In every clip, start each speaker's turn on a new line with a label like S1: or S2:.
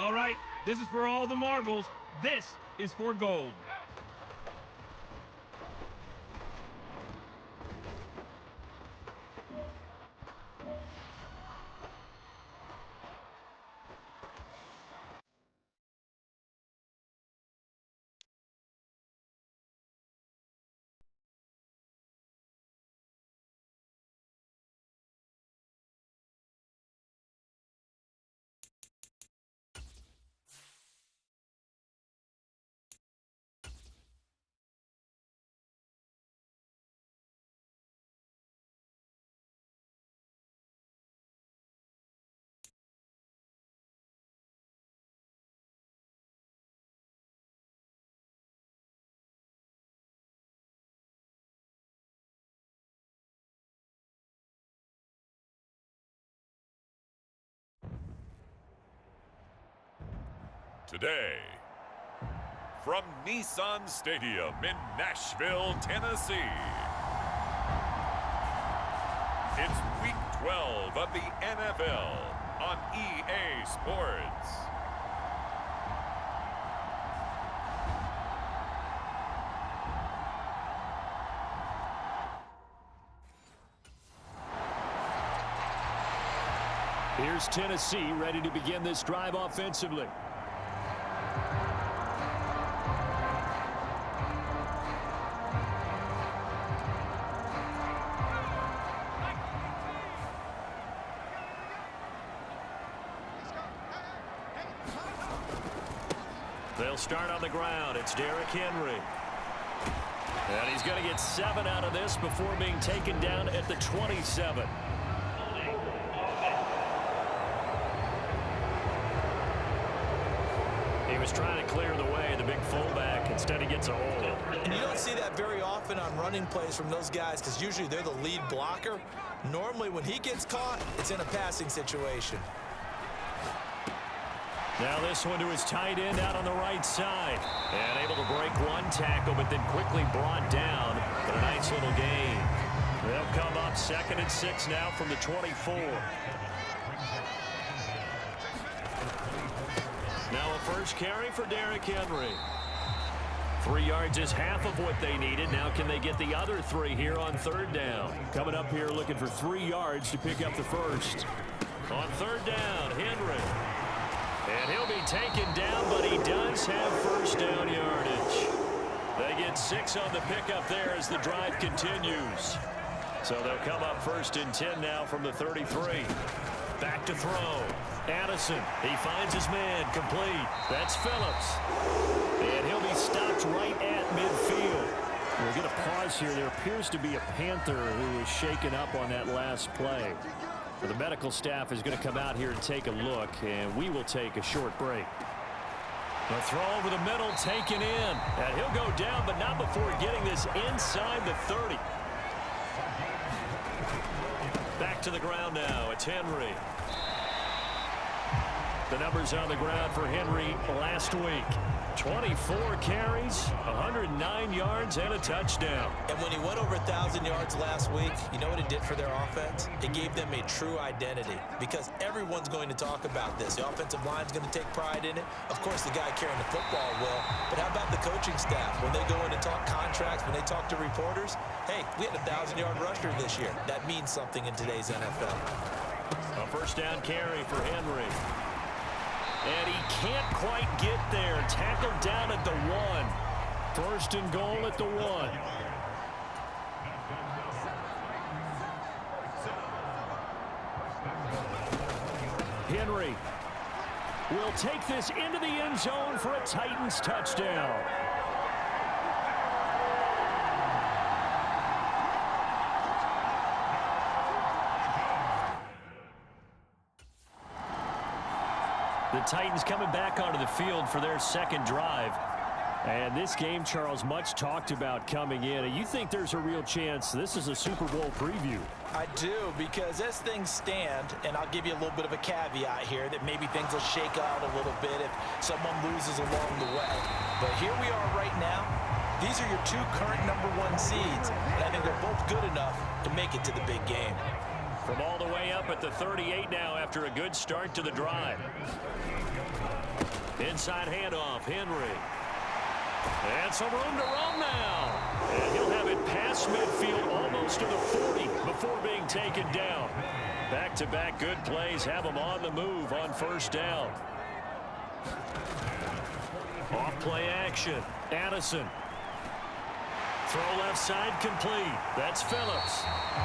S1: All right, this is for all the marbles. This is for gold.
S2: Today, from Nissan Stadium in Nashville, Tennessee, it's Week 12 of the NFL on EA Sports.
S3: Here's Tennessee ready to begin this drive offensively. They'll start on the ground. It's Derrick Henry. And he's going to get 7 out of this before being taken down at the 27. He was trying to clear the way, the big fullback. Instead, he gets a hold.
S4: And you don't see that very often on running plays from those guys because usually they're the lead blocker. Normally, when he gets caught, it's in a passing situation.
S3: Now this one to his tight end out on the right side. And able to break one tackle, but then quickly brought down. But a nice little gain. They'll come up 2nd and 6 now from the 24. Now a first carry for Derrick Henry. 3 yards is half of what they needed. Now can they get the other 3 here on 3rd down? Coming up here looking for 3 yards to pick up the first. On 3rd down, Henry. And he'll be taken down, but he does have first down yardage. They get 6 on the pickup there as the drive continues. So they'll come up 1st and 10 now from the 33. Back to throw. Addison, he finds his man, complete. That's Phillips. And he'll be stopped right at midfield. We're going to pause here. There appears to be a Panther who was shaken up on that last play. The medical staff is going to come out here and take a look, and we will take a short break. The throw over the middle taken in. And he'll go down, but not before getting this inside the 30. Back to the ground now. It's Henry. The numbers on the ground for Henry last week. 24 carries, 109 yards, and a touchdown.
S4: And when he went over 1,000 yards last week, you know what it did for their offense? It gave them a true identity because everyone's going to talk about this. The offensive line's going to take pride in it. Of course, the guy carrying the football will. But how about the coaching staff? When they go in and talk contracts, when they talk to reporters, hey, we had a 1,000-yard rusher this year. That means something in today's NFL.
S3: A first down carry for Henry. And he can't quite get there. Tackled down at the 1. 1st and goal at the 1. Henry will take this into the end zone for a Titans touchdown. The Titans coming back onto the field for their 2nd drive. And this game, Charles, much talked about coming in. And you think there's a real chance this is a Super Bowl preview?
S4: I do, because as things stand, and I'll give you a little bit of a caveat here, that maybe things will shake out a little bit if someone loses along the way. But here we are right now. These are your 2 current #1 seeds, and I think they're both good enough to make it to the big game.
S3: From all the way up at the 38 now after a good start to the drive. Inside handoff, Henry. And some room to roam now. And he'll have it past midfield almost to the 40 before being taken down. Back-to-back good plays have him on the move on first down. Off play action. Addison. Throw left side complete. That's Phillips.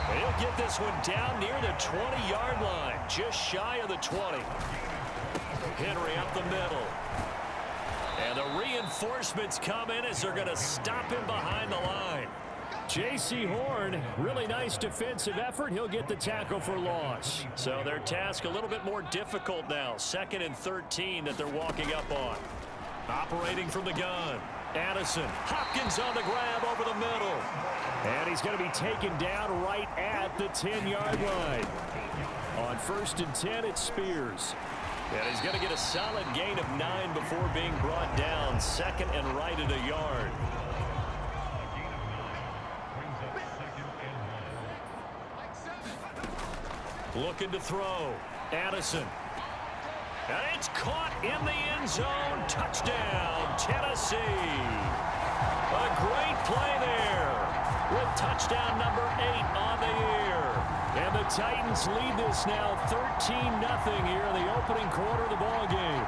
S3: And he'll get this one down near the 20-yard line. Just shy of the 20. Henry up the middle. And the reinforcements come in as they're going to stop him behind the line. J.C. Horn, really nice defensive effort. He'll get the tackle for loss. So their task a little bit more difficult now. 2nd and 13 that they're walking up on. Operating from the gun. Addison. Hopkins on the grab over the middle. And he's going to be taken down right at the 10-yard line. On 1st and 10, it's Spears. And he's going to get a solid gain of 9 before being brought down. 2nd and right at a yard. Looking to throw. Addison. And it's caught in the end zone. Touchdown, Tennessee. A great play there with touchdown number 8 on the year. And the Titans lead this now 13-0 here in the opening quarter of the ball game.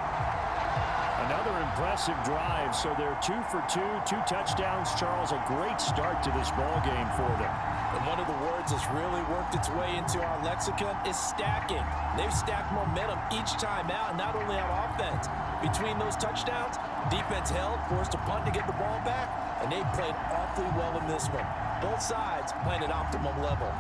S3: Another impressive drive. So they're 2 for 2, 2 touchdowns. Charles, a great start to this ball game for them.
S4: And one of the words that's really worked its way into our lexicon is stacking. They've stacked momentum each time out, not only on offense. Between those touchdowns, defense held, forced a punt to get the ball back, and they played awfully well in this one. Both sides playing at optimum level.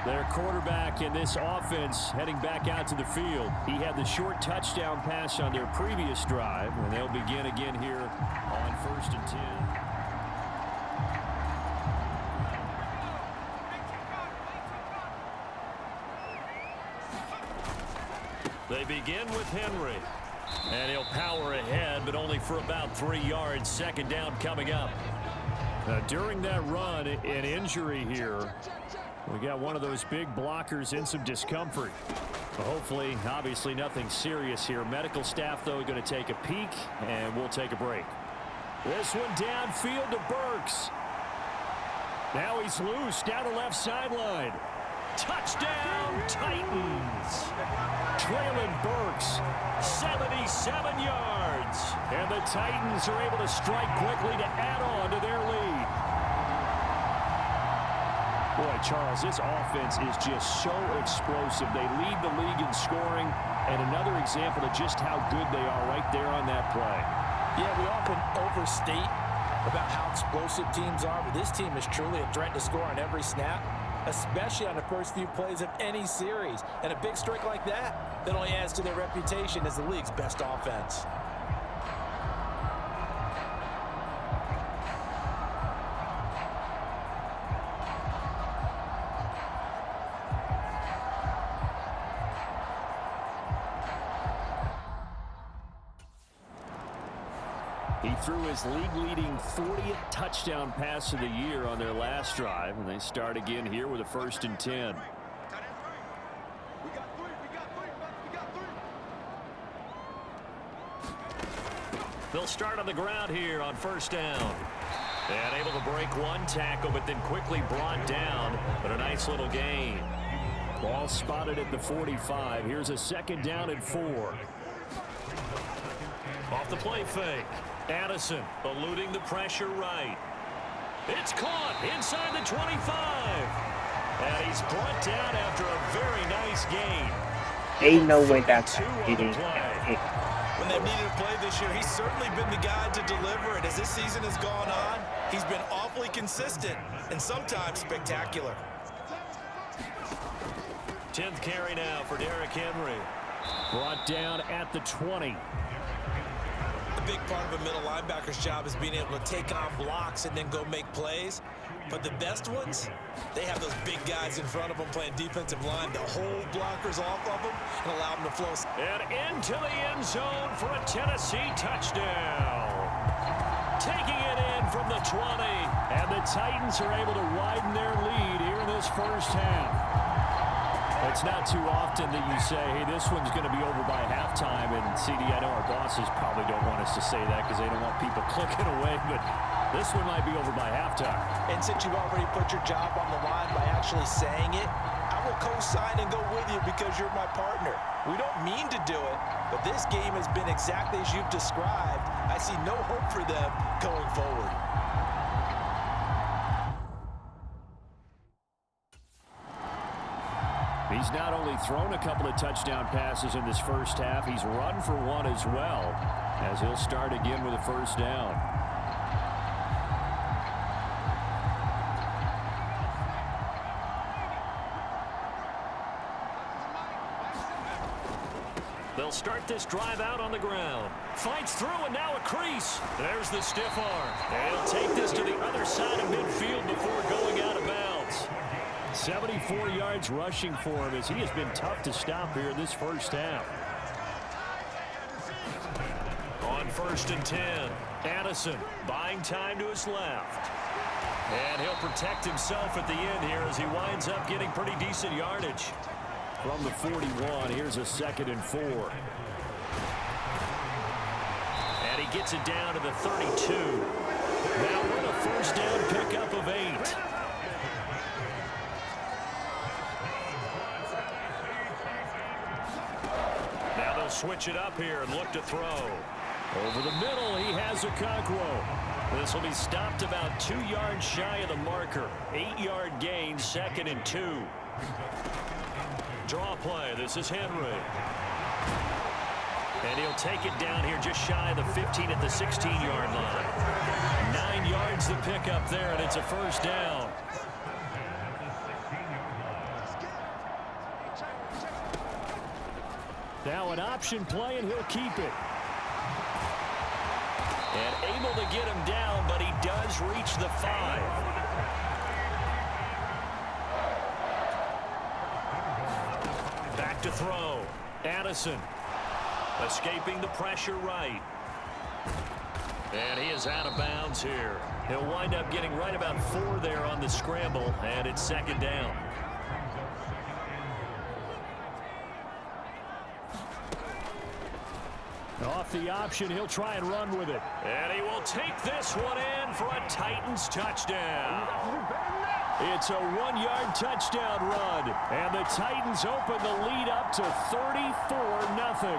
S3: Their quarterback in this offense heading back out to the field. He had the short touchdown pass on their previous drive, and they'll begin again here on 1st and 10. They begin with Henry. And he'll power ahead, but only for about 3 yards. 2nd down coming up. During that run, an injury here. We got one of those big blockers in some discomfort. Hopefully, obviously nothing serious here. Medical staff, though, going to take a peek, and we'll take a break. This one downfield to Burks. Now he's loose down the left sideline. Touchdown, Titans. Traylon Burks, 77 yards. And the Titans are able to strike quickly to add on to their lead. Boy, Charles, this offense is just so explosive. They lead the league in scoring, and another example of just how good they are right there on that play.
S4: Yeah, we often overstate about how explosive teams are, but this team is truly a threat to score on every snap, especially on the first few plays of any series. And a big streak like that only adds to their reputation as the league's best offense.
S3: He threw his league-leading 40th touchdown pass of the year on their last drive, and they start again here with a 1st and 10. They'll start on the ground here on 1st down. And able to break one tackle, but then quickly brought down. But a nice little gain. Ball spotted at the 45. Here's a 2nd down and 4. Off the play fake. Addison eluding the pressure right. It's caught inside the 25. And he's brought down after a very nice gain.
S5: Ain't no way that's hitting.
S4: When they've needed a play this year, he's certainly been the guy to deliver it. As this season has gone on, he's been awfully consistent and sometimes spectacular.
S3: 10th carry now for Derrick Henry. Brought down at the 20.
S4: A big part of a middle linebacker's job is being able to take on blocks and then go make plays. But the best ones, they have those big guys in front of them playing defensive line to hold blockers off of them and allow them to flow.
S3: And into the end zone for a Tennessee touchdown. Taking it in from the 20. And the Titans are able to widen their lead here in this first half. It's not too often that you say, hey, this one's going to be over by halftime. And, CD, I know our bosses probably don't want us to say that because they don't want people clicking away. But this one might be over by halftime.
S4: And since you've already put your job on the line by actually saying it, I will co-sign and go with you because you're my partner. We don't mean to do it, but this game has been exactly as you've described. I see no hope for them going forward.
S3: He's not only thrown a couple of touchdown passes in this first half, he's run for one as well, as he'll start again with a first down. They'll start this drive out on the ground. Fights through and now a crease. There's the stiff arm. And he'll take this to the other side of midfield before going out of bounds. 74 yards rushing for him as he has been tough to stop here in this first half. On 1st and 10, Addison buying time to his left. And he'll protect himself at the end here as he winds up getting pretty decent yardage. From the 41, here's a 2nd and 4. And he gets it down to the 32. Now with a first down pickup of 8. Now they'll switch it up here and look to throw. Over the middle, he has Okonkwo. This will be stopped about 2 yards shy of the marker. 8-yard gain, 2nd and 2. Draw play. This is Henry. And he'll take it down here just shy of the 15 at the 16-yard line. 9 yards to pick up there, and it's a first down. Now an option play, and he'll keep it. And able to get him down, but he does reach the 5. Back to throw. Addison escaping the pressure right. And he is out of bounds here. He'll wind up getting right about 4 there on the scramble, and it's 2nd down. Off the option, he'll try and run with it. And he will take this one in for a Titans touchdown. It's a 1-yard touchdown run, and the Titans open the lead up to 34-0.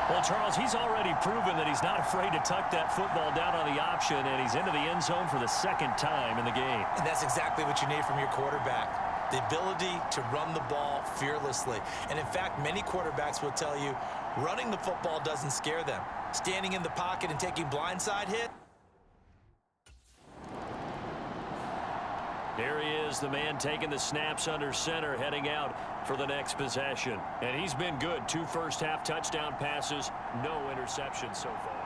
S3: Well, Charles, he's already proven that he's not afraid to tuck that football down on the option, and he's into the end zone for the 2nd time in the game.
S4: And that's exactly what you need from your quarterback. The ability to run the ball fearlessly. And in fact, many quarterbacks will tell you running the football doesn't scare them. Standing in the pocket and taking blindside hit.
S3: Here he is, the man taking the snaps under center, heading out for the next possession. And he's been good. 2 first-half touchdown passes, no interceptions so far.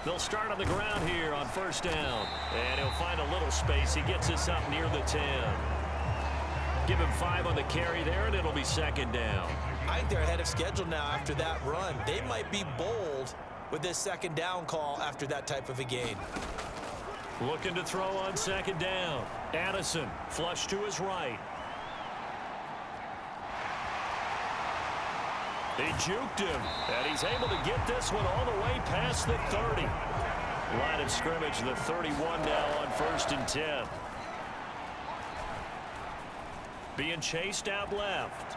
S3: They'll start on the ground here on 1st down. And he'll find a little space. He gets us up near the 10. Give him 5 on the carry there, and it'll be 2nd down.
S4: I think they're ahead of schedule now after that run. They might be bold with this 2nd down call after that type of a gain.
S3: Looking to throw on 2nd down. Addison flush to his right. He juked him, and he's able to get this one all the way past the 30. Line of scrimmage, the 31 now on 1st and 10. Being chased out left.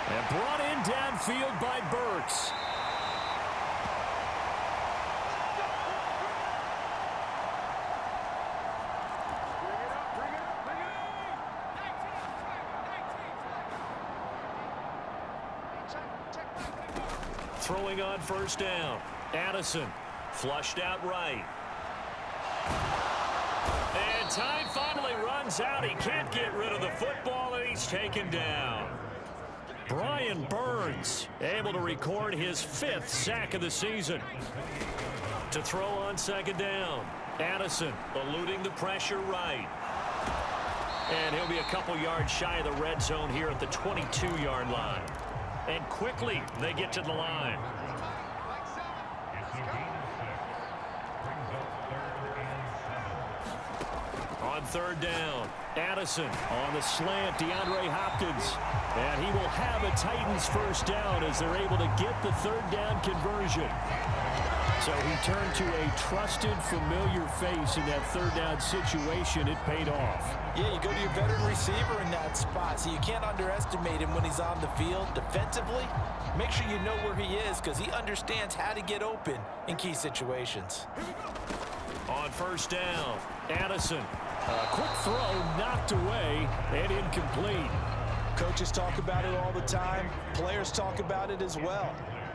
S3: And brought in downfield by Burks. Throwing on 1st down. Addison flushed out right. And time finally runs out. He can't get rid of the football, and he's taken down. Brian Burns able to record his 5th sack of the season. To throw on 2nd down. Addison eluding the pressure right. And he'll be a couple yards shy of the red zone here at the 22-yard line. And quickly, they get to the line. On third down, Addison on the slant, DeAndre Hopkins. And he will have a Titans first down as they're able to get the third down conversion. So he turned to a trusted, familiar face in that third down situation. It paid off.
S4: Yeah, you go to your veteran receiver in that spot, so you can't underestimate him when he's on the field defensively. Make sure you know where he is because he understands how to get open in key situations.
S3: On first down, Addison. A quick throw knocked away and incomplete.
S4: Coaches talk about it all the time. Players talk about it as well.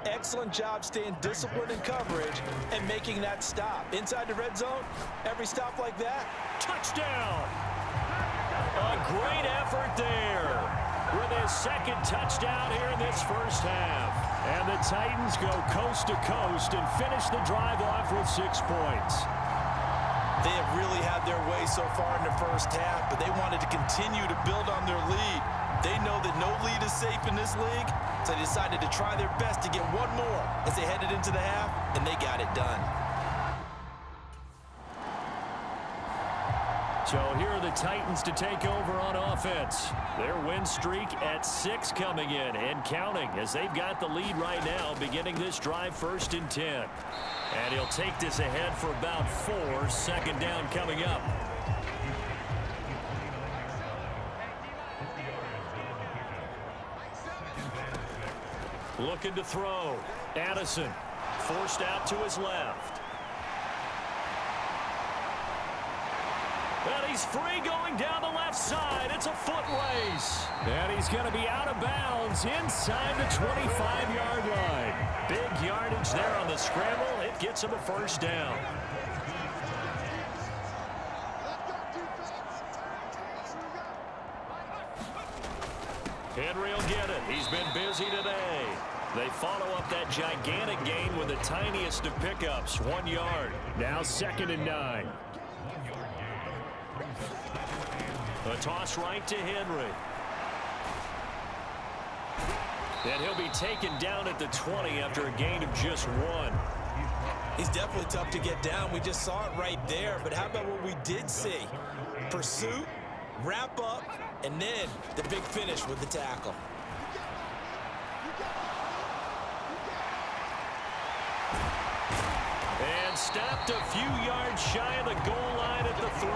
S4: Excellent job staying disciplined in coverage and making that stop. Inside the red zone, every stop like that.
S3: Touchdown! A great effort there with his second touchdown here in this first half. And the Titans go coast to coast and finish the drive off with 6 points.
S4: They have really had their way so far in the first half, but they wanted to continue to build on their lead. They know that no lead is safe in this league, so they decided to try their best to get one more as they headed into the half, and they got it done.
S3: So here are the Titans to take over on offense. Their win streak at 6 coming in and counting as they've got the lead right now beginning this drive 1st and 10. And he'll take this ahead for about 4, second down coming up. Looking to throw. Addison forced out to his left. And he's free going down the left side. It's a foot race. And he's going to be out of bounds inside the 25-yard line. Big yardage there on the scramble. It gets him a first down. Henry will get it. He's been busy today. They follow up that gigantic gain with the tiniest of pickups, 1 yard. Now 2nd and 9. A toss right to Henry. And he'll be taken down at the 20 after a gain of just 1.
S4: He's definitely tough to get down. We just saw it right there. But how about what we did see? Pursuit, wrap up, and then the big finish with the tackle.
S3: And stopped a few yards shy of the goal line at the 3.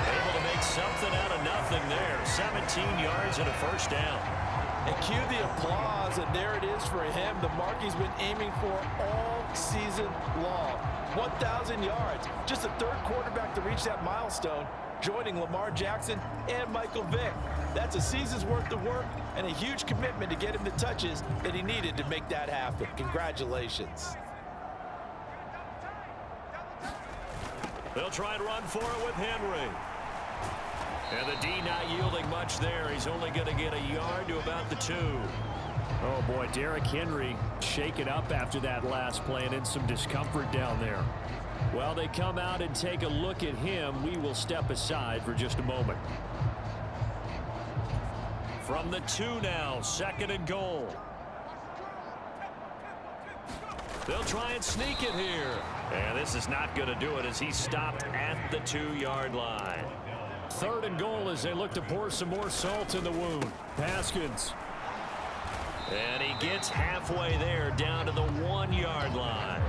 S3: Able to make something out of nothing there. 17 yards and a first down.
S4: And cue the applause, and there it is for him. The mark he's been aiming for all season long. 1,000 yards. Just the 3rd quarterback to reach that milestone, joining Lamar Jackson and Michael Vick. That's a season's worth of work and a huge commitment to get him the touches that he needed to make that happen. Congratulations.
S3: They'll try and run for it with Henry. And the D not yielding much there. He's only going to get a yard to about the 2. Oh, boy, Derrick Henry shaken up after that last play and in some discomfort down there. While they come out and take a look at him, we will step aside for just a moment. From the 2 now, 2nd and goal. They'll try and sneak it here. And this is not going to do it as he's stopped at the 2-yard line. 3rd and goal as they look to pour some more salt in the wound. Haskins. And he gets halfway there down to the 1-yard line.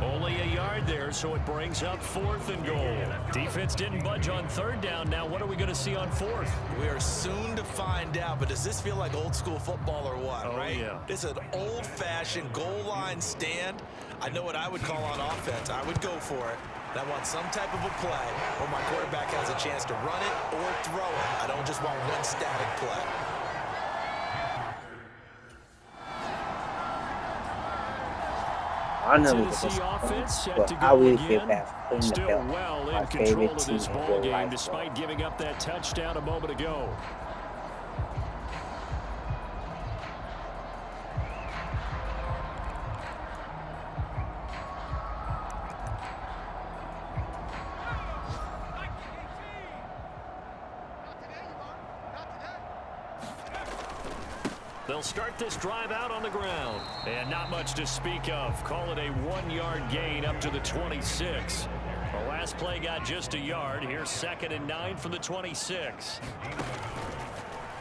S3: Only a yard there, so it brings up 4th and goal. Defense didn't budge on 3rd down. Now what are we going to see on 4th?
S4: We are soon to find out, but does this feel like old school football or what, right?
S3: Yeah.
S4: This is an old-fashioned goal line stand. I know what I would call on offense. I would go for it. And I want some type of a play where my quarterback has a chance to run it or throw it. I don't just want one static play.
S5: I know
S3: Tennessee offense set to
S5: I
S3: go
S5: will get
S3: again.
S5: back in the
S3: Still
S5: belt.
S3: well
S5: My
S3: in control
S5: favorite
S3: of
S5: team
S3: this
S5: in
S3: ball
S5: real
S3: game
S5: life,
S3: despite giving up that touchdown a moment ago. They'll start this drive out on the ground. And not much to speak of. Call it a 1-yard gain up to the 26. The last play got just a yard. Here's 2nd and 9 from the 26.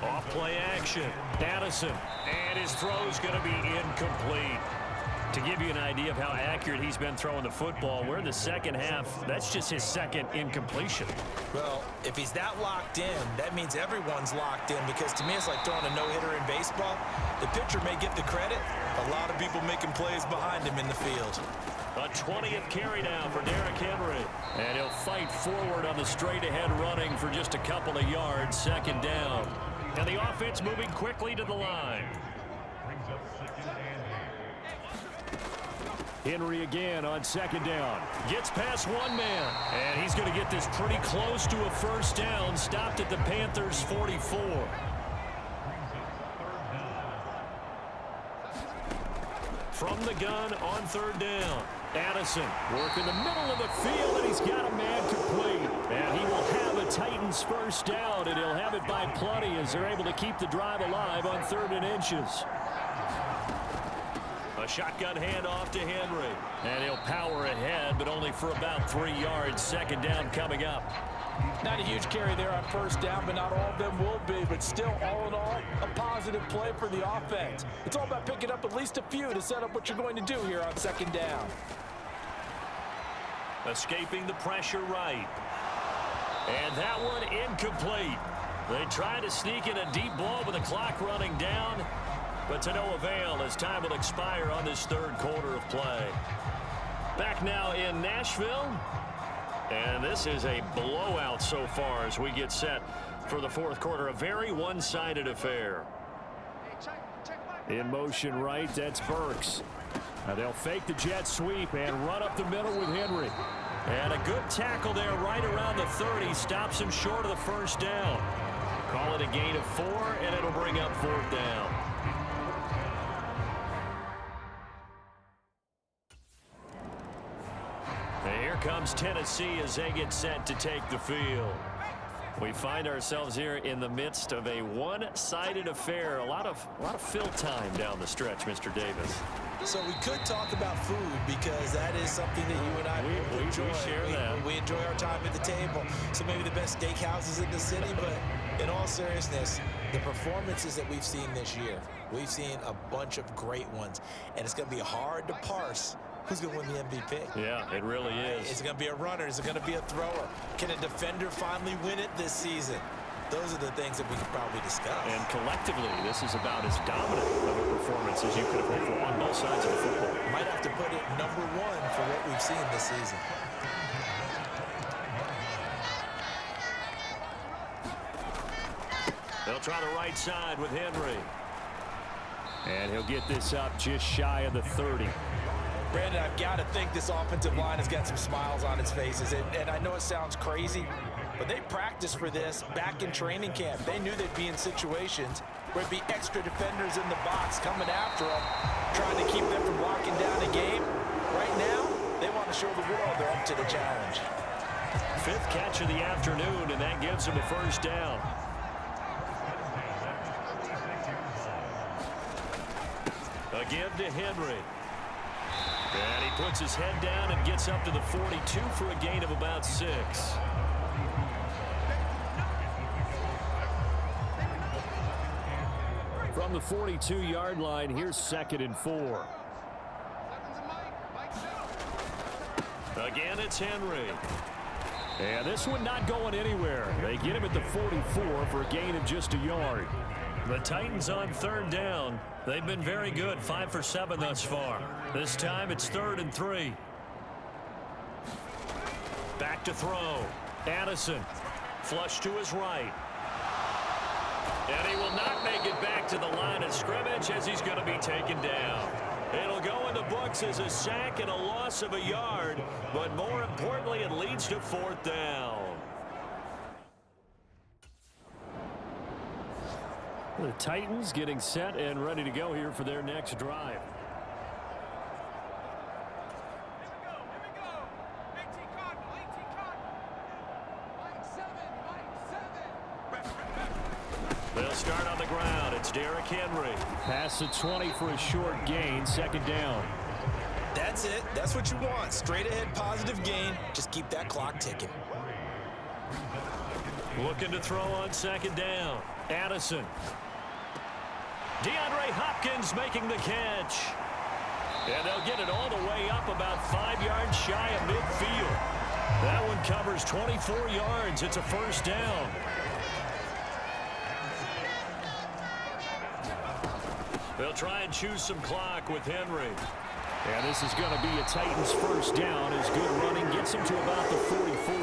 S3: Off play action. Addison. And his throw's going to be incomplete. To give you an idea of how accurate he's been throwing the football, we're in the second half. That's just his 2nd incompletion.
S4: Well, if he's that locked in, that means everyone's locked in, because to me it's like throwing a no-hitter in baseball. The pitcher may get the credit. A lot of people making plays behind him in the field.
S3: A 20th carry now for Derrick Henry. And he'll fight forward on the straight-ahead running for just a couple of yards, 2nd down. And the offense moving quickly to the line. Henry again on 2nd down. Gets past one man. And he's going to get this pretty close to a 1st down. Stopped at the Panthers' 44. From the gun on 3rd down. Addison working the middle of the field, and he's got a man complete. And he will have a Titans 1st down, and he'll have it by plenty as they're able to keep the drive alive on 3rd and inches. A shotgun handoff to Henry. And he'll power ahead, but only for about 3 yards. 2nd down coming up.
S6: Not a huge carry there on 1st down, but not all of them will be. But still, all in all, a positive play for the offense. It's all about picking up at least a few to set up what you're going to do here on 2nd down.
S3: Escaping the pressure right. And that one incomplete. They try to sneak in a deep ball with the clock running down, but to no avail as time will expire on this 3rd quarter of play. Back now in Nashville. And this is a blowout so far as we get set for the 4th quarter. A very one-sided affair. In motion right, that's Burks. Now they'll fake the jet sweep and run up the middle with Henry. And a good tackle there right around the 30. Stops him short of the 1st down. Call it a gain of 4, and it'll bring up 4th down. And here comes Tennessee as they get set to take the field. We find ourselves here in the midst of a one-sided affair. A lot of fill time down the stretch, Mr. Davis.
S4: So we could talk about food, because that is something that you and I enjoy.
S3: We share that.
S4: We enjoy our time at the table. So maybe the best steakhouses in the city, but in all seriousness, the performances that we've seen this year, we've seen a bunch of great ones, and it's going to be hard to parse who's going to win the MVP.
S3: Yeah, it really is.
S4: Is it going to be a runner? Is it going to be a thrower? Can a defender finally win it this season? Those are the things that we could probably discuss.
S3: And collectively, this is about as dominant of a performance as you could have hoped for on both sides of the football.
S4: Might have to put it #1 for what we've seen this season.
S3: They'll try the right side with Henry. And he'll get this up just shy of the 30.
S4: Brandon, I've got to think this offensive line has got some smiles on its faces. And I know it sounds crazy, but they practiced for this back in training camp. They knew they'd be in situations where it'd be extra defenders in the box coming after them, trying to keep them from locking down a game. Right now, they want to show the world they're up to the challenge.
S3: 5th catch of the afternoon, and that gives them a 1st down. A give to Henry. And he puts his head down and gets up to the 42 for a gain of about 6. From the 42-yard line, here's 2nd and 4. Again, it's Henry. And this one not going anywhere. They get him at the 44 for a gain of just a yard. The Titans on 3rd down. They've been very good, 5 for 7 thus far. This time it's 3rd and 3. Back to throw. Addison. Flush to his right. And he will not make it back to the line of scrimmage as he's going to be taken down. It'll go in the books as a sack and a loss of a yard, but more importantly, it leads to 4th down. The Titans getting set and ready to go here for their next drive. They'll start on the ground. It's Derrick Henry. Pass the 20 for a short gain. Second down.
S4: That's it. That's what you want. Straight ahead, positive gain. Just keep that clock ticking.
S3: Looking to throw on second down. Addison. DeAndre Hopkins making the catch. And they'll get it all the way up about 5 yards shy of midfield. That one covers 24 yards. It's a first down. They'll try and choose some clock with Henry. And this is going to be a Titans first down as good running gets them to about the 44.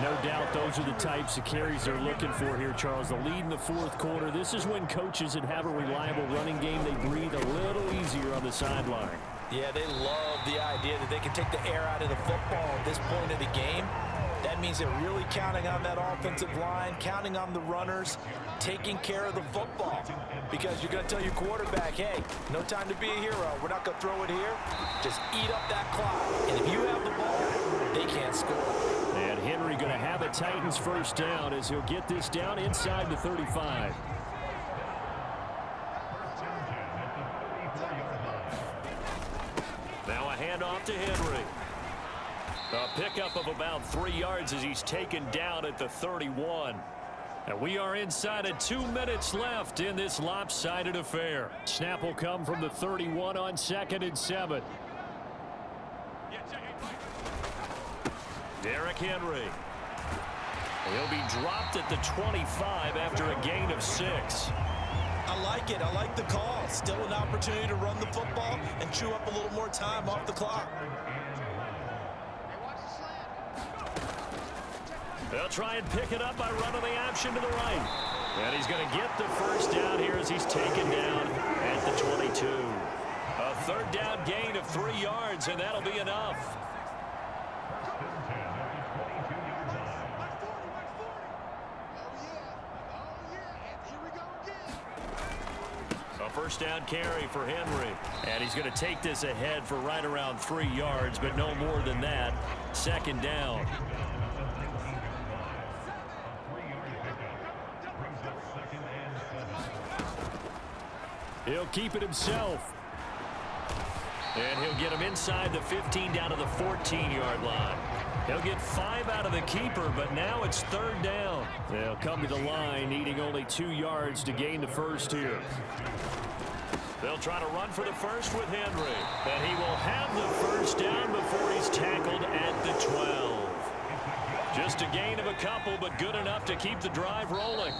S3: No doubt those are the types of carries they're looking for here, Charles. The lead in the fourth quarter. This is when coaches that have a reliable running game, they breathe a little easier on the sideline.
S4: Yeah, they love the idea that they can take the air out of the football at this point of the game. That means they're really counting on that offensive line, counting on the runners, taking care of the football. Because you're going to tell your quarterback, hey, no time to be a hero. We're not going to throw it here. Just eat up that clock. And if you have the ball, they can't score.
S3: And Henry going to have a Titans first down as he'll get this down inside the 35. Now a handoff to Henry. A pickup of about 3 yards as he's taken down at the 31. And we are inside of 2 minutes left in this lopsided affair. Snap will come from the 31 on 2nd and 7. Derrick Henry. He'll be dropped at the 25 after a gain of 6.
S4: I like it. I like the call. Still an opportunity to run the football and chew up a little more time off the clock.
S3: They'll try and pick it up by running the option to the right. And he's going to get the first down here as he's taken down at the 22. A third down gain of 3 yards, and that'll be enough. A first down carry for Henry. And he's going to take this ahead for right around 3 yards, but no more than that. Second down. He'll keep it himself. And he'll get him inside the 15 down to the 14-yard line. He'll get 5 out of the keeper, but now it's third down. They'll come to the line needing only 2 yards to gain the first here. They'll try to run for the first with Henry. And he will have the first down before he's tackled at the 12. Just a gain of a couple, but good enough to keep the drive rolling.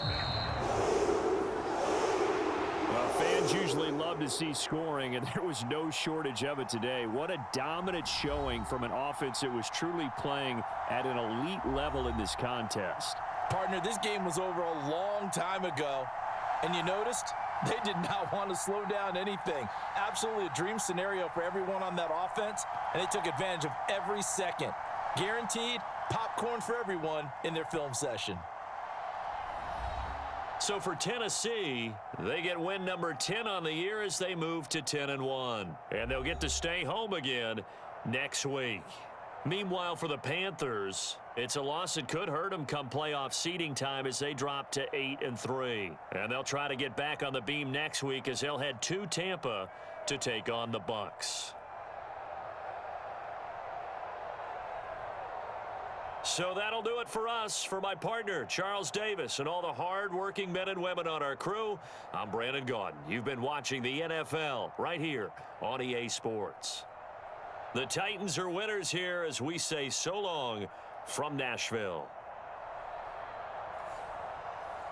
S3: Fans usually love to see scoring, and there was no shortage of it today. What a dominant showing from an offense that was truly playing at an elite level in this contest.
S6: Partner, this game was over a long time ago, and you noticed they did not want to slow down anything. Absolutely a dream scenario for everyone on that offense, and they took advantage of every second. Guaranteed popcorn for everyone in their film session.
S3: So for Tennessee, they get win number 10 on the year as they move to 10-1. And they'll get to stay home again next week. Meanwhile, for the Panthers, it's a loss that could hurt them come playoff seeding time as they drop to 8-3. And they'll try to get back on the beam next week as they'll head to Tampa to take on the Bucs. So that'll do it for us. For my partner, Charles Davis, and all the hard-working men and women on our crew, I'm Brandon Gaudin. You've been watching the NFL right here on EA Sports. The Titans are winners here as we say so long from Nashville.